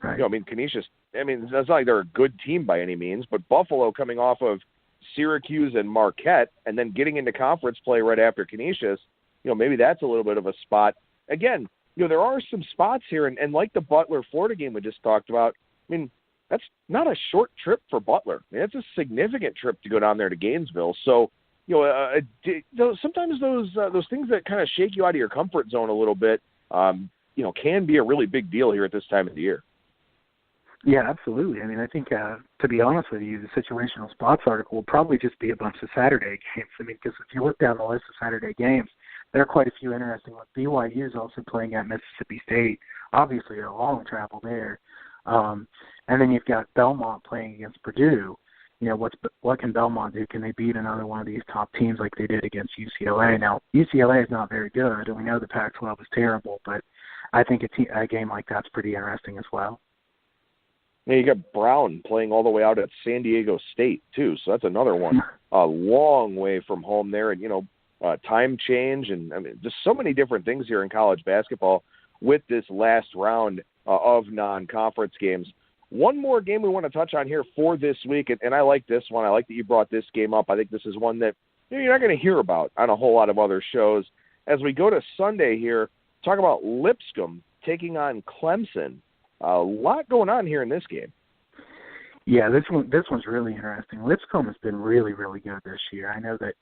right. Canisius. I mean, it's not like they're a good team by any means, but Buffalo coming off of Syracuse and Marquette, and then getting into conference play right after Canisius. Maybe that's a little bit of a spot. Again, there are some spots here, and like the Butler-Florida game we just talked about, I mean, that's not a short trip for Butler. I mean, that's a significant trip to go down there to Gainesville. So, sometimes those things that kind of shake you out of your comfort zone a little bit, can be a really big deal here at this time of the year. Yeah, absolutely. I mean, I think, to be honest with you, the situational spots article will probably just be a bunch of Saturday games. I mean, because if you look down the list of Saturday games, there are quite a few interesting ones. BYU is also playing at Mississippi State. Obviously, a long travel there. And then you've got Belmont playing against Purdue. What can Belmont do? Can they beat another one of these top teams like they did against UCLA? Now, UCLA is not very good, and we know the Pac-12 is terrible, but I think a game like that's pretty interesting as well. Yeah, you got Brown playing all the way out at San Diego State, too, so that's another one a long way from home there. And, time change, and I mean, just so many different things here in college basketball with this last round of non-conference games. One more game we want to touch on here for this week, and I like this one. I like that you brought this game up. I think this is one that you're not going to hear about on a whole lot of other shows. As we go to Sunday here, talk about Lipscomb taking on Clemson. A lot going on here in this game. Yeah, this one's really interesting. Lipscomb has been really, really good this year. I know that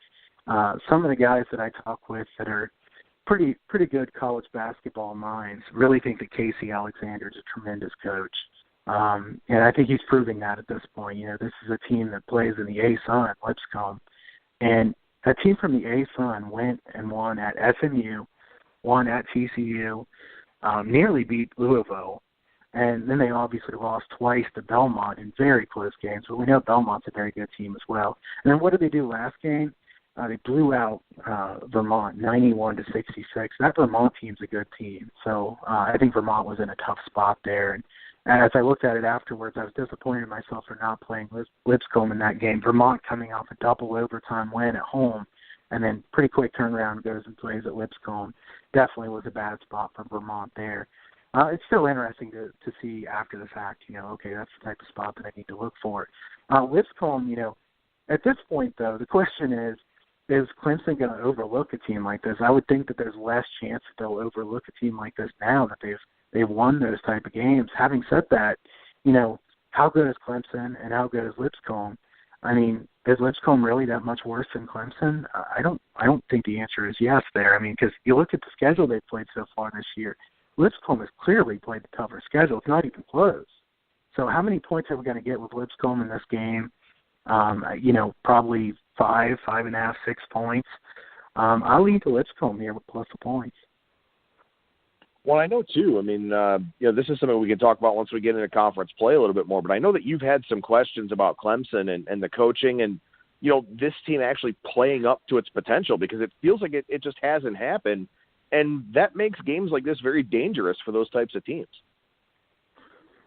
some of the guys that I talk with that are pretty good college basketball minds really think that Casey Alexander is a tremendous coach. And I think he's proving that at this point. This is a team that plays in the A-Sun, Lipscomb. And a team from the A-Sun went and won at SMU, won at TCU, nearly beat Louisville. And then they obviously lost twice to Belmont in very close games. But we know Belmont's a very good team as well. And then what did they do last game? They blew out Vermont 91-66. That Vermont team's a good team. So I think Vermont was in a tough spot there. And as I looked at it afterwards, I was disappointed in myself for not playing Lipscomb in that game. Vermont coming off a double overtime win at home, and then pretty quick turnaround goes and plays at Lipscomb. Definitely was a bad spot for Vermont there. It's still interesting to see after the fact, okay, that's the type of spot that I need to look for. Lipscomb, at this point, though, the question is Clemson going to overlook a team like this? I would think that there's less chance that they'll overlook a team like this now that they've won those type of games. Having said that, how good is Clemson and how good is Lipscomb? I mean, is Lipscomb really that much worse than Clemson? I don't think the answer is yes there. I mean, because you look at the schedule they've played so far this year, Lipscomb has clearly played the tougher schedule. It's not even close. So how many points are we going to get with Lipscomb in this game? Probably 5.5, 6 points. I'll lean to Lipscomb here with plus the points. Well, I know, too. I mean, this is something we can talk about once we get into conference play a little bit more, but I know that you've had some questions about Clemson and the coaching and, this team actually playing up to its potential because it feels like it just hasn't happened, and that makes games like this very dangerous for those types of teams.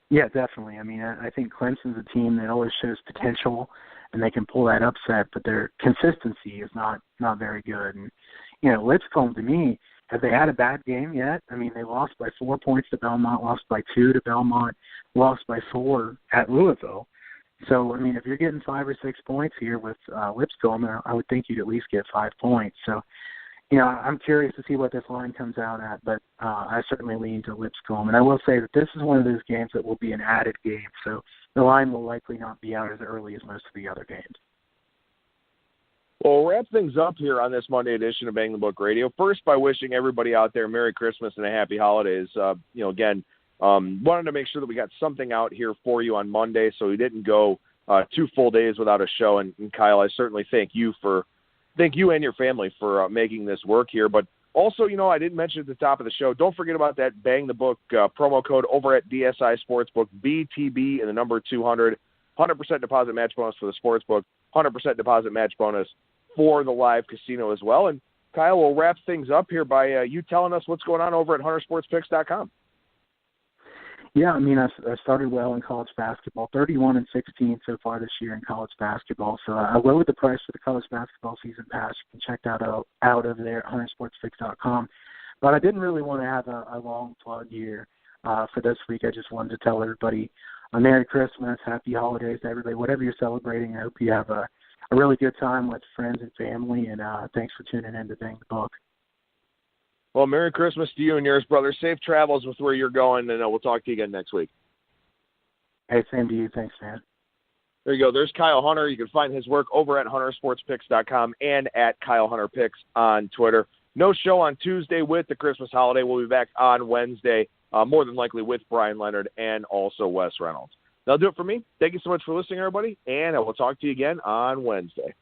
Yeah, definitely. I mean, I think Clemson's a team that always shows potential, and they can pull that upset, but their consistency is not very good. And, Lipscomb, to me, Have they had a bad game yet? I mean, they lost by 4 points to Belmont, lost by 2 to Belmont, lost by 4 at Louisville. So, I mean, if you're getting 5 or 6 points here with Lipscomb, I would think you'd at least get 5 points. So, you know, I'm curious to see what this line comes out at, but I certainly lean to Lipscomb. And I will say that this is one of those games that will be an added game, so the line will likely not be out as early as most of the other games. Well, we'll wrap things up here on this Monday edition of Bang the Book Radio. First, by wishing everybody out there Merry Christmas and a Happy Holidays. Again, wanted to make sure that we got something out here for you on Monday, so we didn't go 2 full days without a show. And Kyle, I certainly thank you and your family for making this work here. But also, I didn't mention at the top of the show, don't forget about that Bang the Book promo code over at DSI Sportsbook, BTB and the number 200, 100% deposit match bonus for the Sportsbook, 100% deposit match bonus for the live casino as well. And Kyle, we'll wrap things up here by you telling us what's going on over at HunterSportsPicks.com. Yeah, I mean, I started well in college basketball, 31-16 so far this year in college basketball. So I lowered the price for the college basketball season pass. You can check that out over there at HunterSportsPicks.com. But I didn't really want to have a long plug here for this week. I just wanted to tell everybody a Merry Christmas, Happy Holidays to everybody, whatever you're celebrating. I hope you have a really good time with friends and family, and thanks for tuning in to Bang the Book. Well, Merry Christmas to you and yours, brother. Safe travels with where you're going, and we'll talk to you again next week. Hey, same to you. Thanks, man. There you go. There's Kyle Hunter. You can find his work over at HunterSportsPicks.com and at Kyle Hunter Picks on Twitter. No show on Tuesday with the Christmas holiday. We'll be back on Wednesday, more than likely with Brian Leonard and also Wes Reynolds. That'll do it for me. Thank you so much for listening, everybody, and I will talk to you again on Wednesday.